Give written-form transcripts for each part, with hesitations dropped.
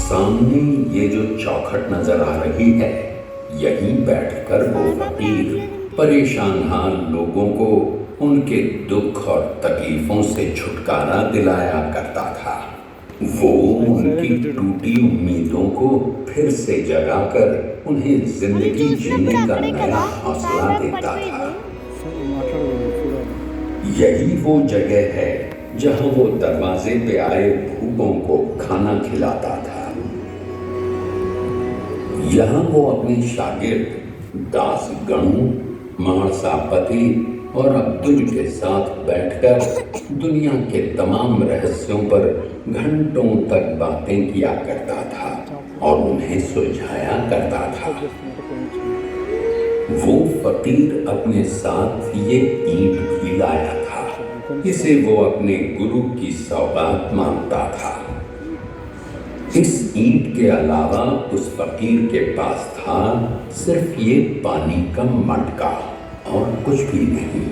सामने ये जो चौखट नजर आ रही है, यहीं बैठकर वो फकीर परेशान हाल लोगों को उनके दुख और तकलीफों से छुटकारा दिलाया करता था। वो उनकी टूटी उम्मीदों को फिर से जगाकर उन्हें जिंदगी जीने का नया हौसला देता था। यही वो जगह है जहां वो दरवाजे पे आए भूखों को खाना खिलाता था। यहाँ वो अपने शागिर्द दास गणू, माणसापति और अब्दुल के साथ बैठकर दुनिया के तमाम रहस्यों पर घंटों तक बातें किया करता था और उन्हें सुलझाया करता था। वो फकीर अपने साथ ये ईंट भी लाया था। इसे वो अपने गुरु की सौगात मानता था। इस ईंट के अलावा उस फकीर के पास था सिर्फ ये पानी का मटका और कुछ भी नहीं।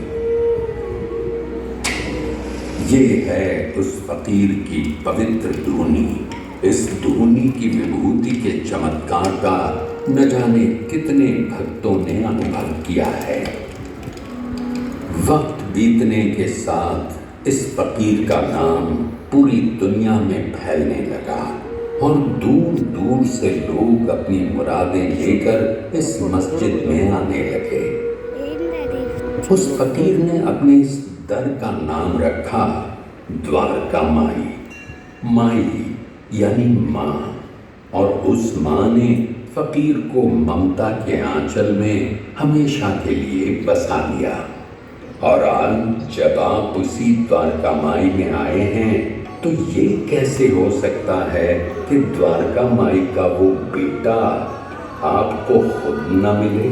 ये है उस फकीर की पवित्र धूनी। इस धूनी की विभूति के चमत्कार का न जाने कितने भक्तों ने अनुभव किया है। वक्त बीतने के साथ इस फकीर का नाम पूरी दुनिया में फैलने लगा और दूर दूर से लोग अपनी मुरादें लेकर इस मस्जिद में आने लगे। उस फकीर ने अपने इस दर का नाम रखा द्वारका माई। माई यानी माँ, और उस माँ ने फकीर को ममता के आंचल में हमेशा के लिए बसा लिया। और आज जब आप उसी द्वारका माई में आए हैं, तो ये कैसे हो सकता है कि द्वारका माई का वो बेटा आपको खुद न मिले?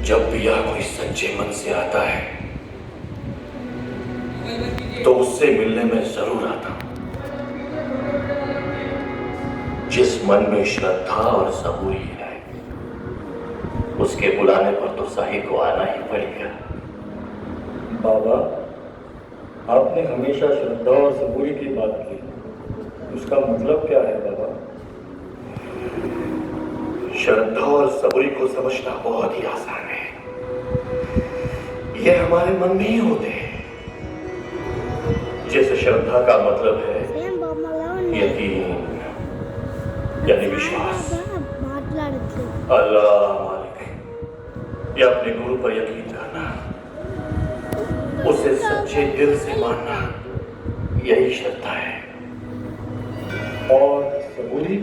जब भी यह कोई सच्चे मन से आता है तो उससे मिलने में जरूर आता हूं। जिस मन में श्रद्धा और सबूरी है, उसके बुलाने पर तो साहिब को आना ही पड़ेगा। बाबा, आपने हमेशा श्रद्धा और सबूरी की बात की, उसका मतलब क्या है बाबा? श्रद्धा और सबूरी को समझना बहुत ही आसान है। ये हमारे मन में ही होते हैं। जैसे श्रद्धा का मतलब है यकीन यानी विश्वास, अल्लाह मालिक या अपने गुरु पर यकीन करना, उसे सच्चे दिल से मानना, यही श्रद्धा है। और सबूरी?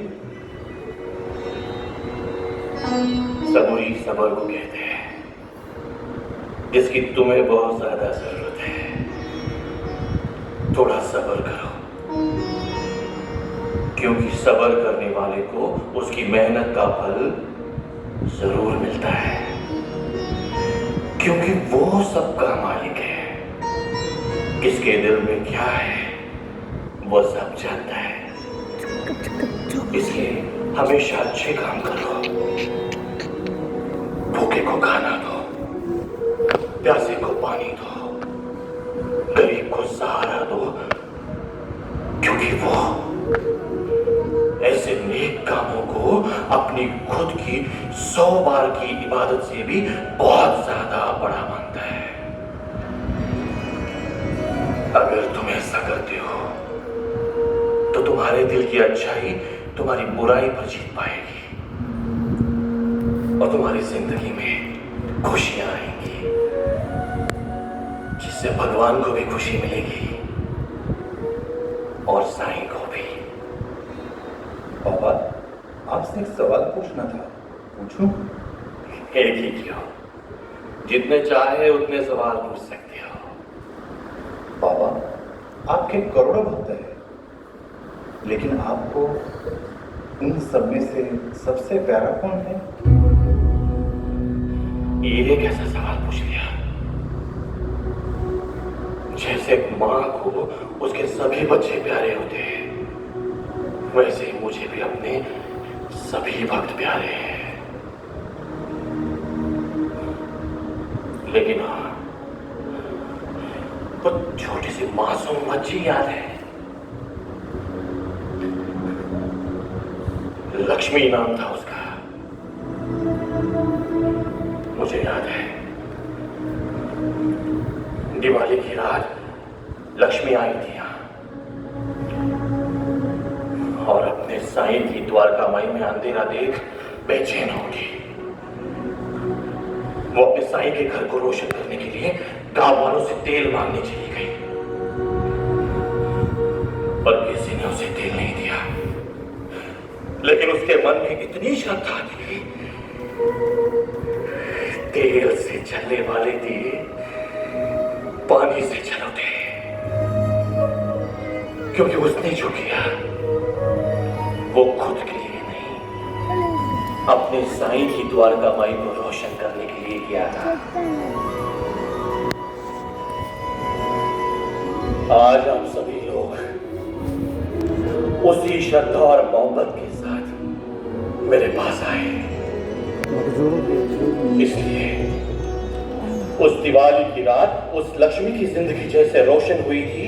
सबूरी सबर को कहते हैं, जिसकी तुम्हें बहुत ज्यादा जरूरत है। थोड़ा सबर करो, क्योंकि सबर करने वाले को उसकी मेहनत का फल जरूर मिलता है, क्योंकि वो सबका मालिक है। किसके दिल में क्या है वो सब जानता है। इसलिए हमेशा अच्छे काम करो, भूखे को खाना दो, प्यासे को पानी दो, गरीब को सहारा दो, क्योंकि वो ऐसे नेक कामों को अपनी खुद की 100 बार की इबादत से भी बहुत ज्यादा बड़ा मानता है। अगर तुम ऐसा करते हो तो तुम्हारे दिल की अच्छाई तुम्हारी बुराई पर जीत पाएगी और तुम्हारी जिंदगी में खुशियां आएंगी, जिससे भगवान को भी खुशी मिलेगी और साईं को भी। बाबा, आपसे एक सवाल पूछना था, पूछूं? एक ही क्यों, जितने चाहे उतने सवाल पूछ सकते हो। बाबा, आपके करोड़ों भक्त हैं, लेकिन आपको उन सब में से सबसे प्यारा कौन है? ये कैसा सवाल पूछ लिया? जैसे माँ को उसके सभी बच्चे प्यारे होते हैं, वैसे ही मुझे भी अपने सभी भक्त प्यारे हैं। लेकिन हाँ, वो छोटी सी मासूम बच्ची याद है, लक्ष्मी नाम था उसका। मुझे याद है, दिवाली की रात लक्ष्मी आई थी यहाँ और अपने साईं की द्वारका माई में अंधेरा देख बेचैन होगी। वो अपने साईं के घर को रोशन करने के लिए गांव वालों से तेल मांगने चली गई, पर किसी ने उसे तेल नहीं दिया। लेकिन उसके मन में इतनी श्रद्धा थी, तेल से चलने वाले दिए पानी से चल उठे, क्योंकि उसने जो किया वो खुद के लिए नहीं, अपने साईं की द्वारका माई को रोशन करने के लिए किया था। आज हम सभी लोग उसी श्रद्धा और मोहब्बत के साथ मेरे पास आए, इसलिए उस दिवाली की रात उस लक्ष्मी की जिंदगी जैसे रोशन हुई थी